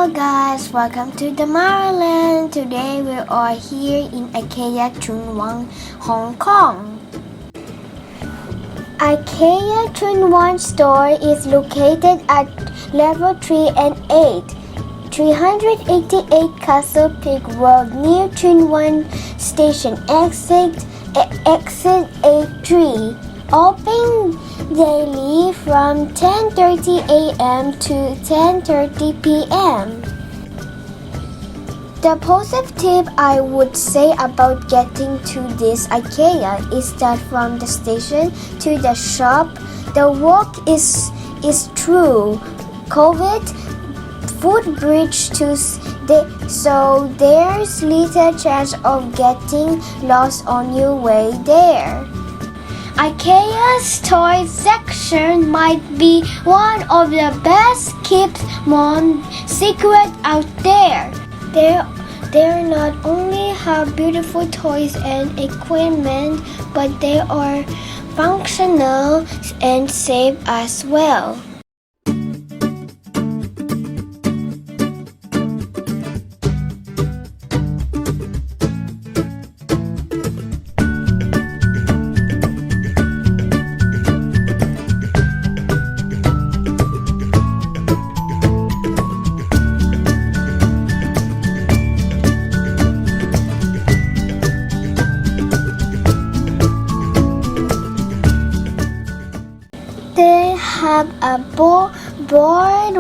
Hello guys, welcome to the Maryland. Today we are here in Ikea Tsuen, Hong Kong. Ikea Tsuen store is located at level 3 and 8, 388 Castle Peak Road near Tsuen Station exit A3. Open daily from 10:30 a.m. to 10:30 p.m. The positive tip I would say about getting to this IKEA is that from the station to the shop, the walk is through COVID footbridge so there's little chance of getting lost on your way there. IKEA's toy section might be one of the best kept secrets out there. They not only have beautiful toys and equipment, but they are functional and safe as well. They have a broad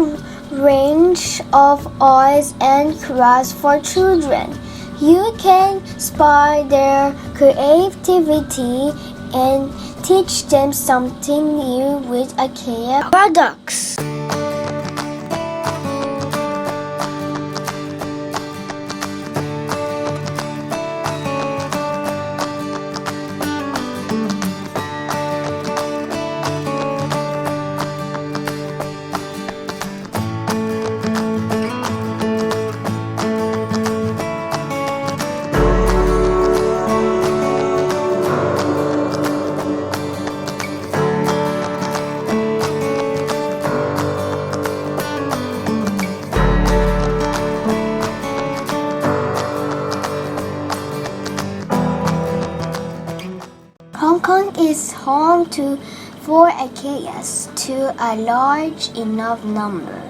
range of arts and crafts for children. You can spark their creativity and teach them something new with IKEA products. Hong Kong is home to 4 IKEAs to a large enough number.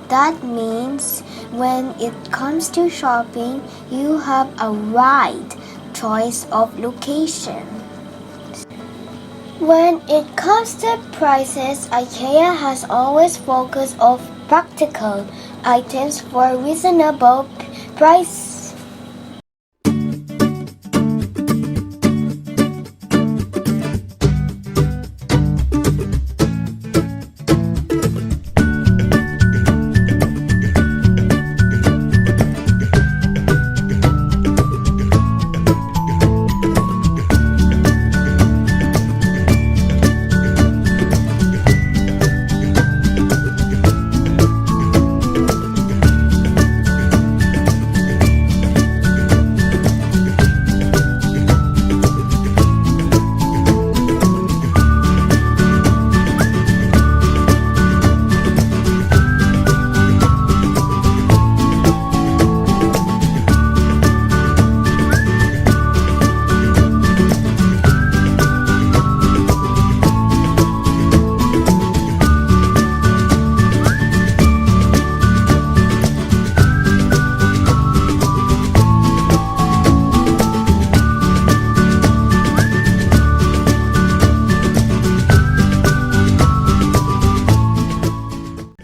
That means when it comes to shopping, you have a wide choice of location. When it comes to prices, IKEA has always focused on practical items for reasonable price.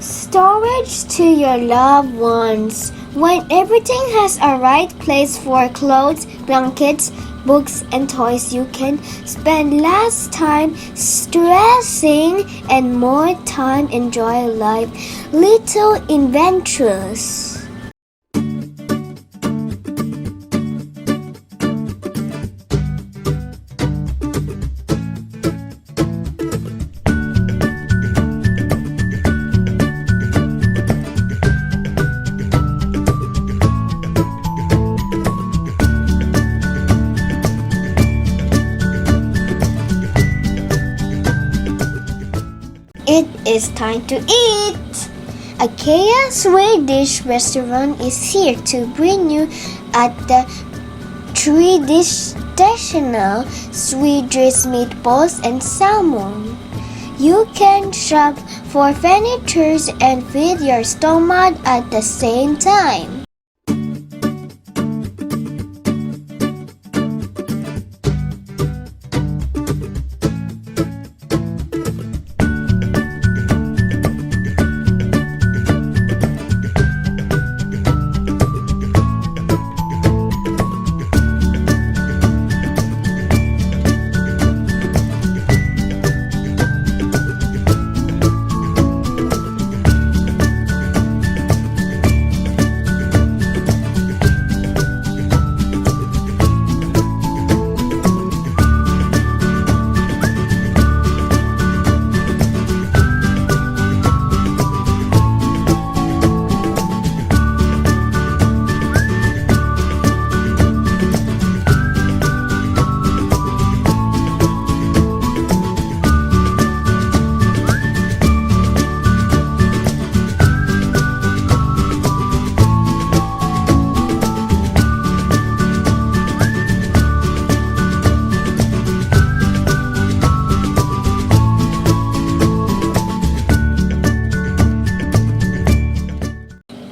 Storage to your loved ones. When everything has a right place for clothes, blankets, books, and toys, you can spend less time stressing and more time enjoying life. Little adventures. It is time to eat! Ikea Swedish restaurant is here to bring you at the traditional Swedish meatballs and salmon. You can shop for furniture and feed your stomach at the same time.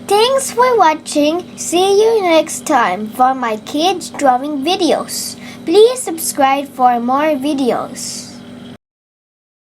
Thanks for watching. See you next time for my kids drawing videos. Please subscribe for more videos.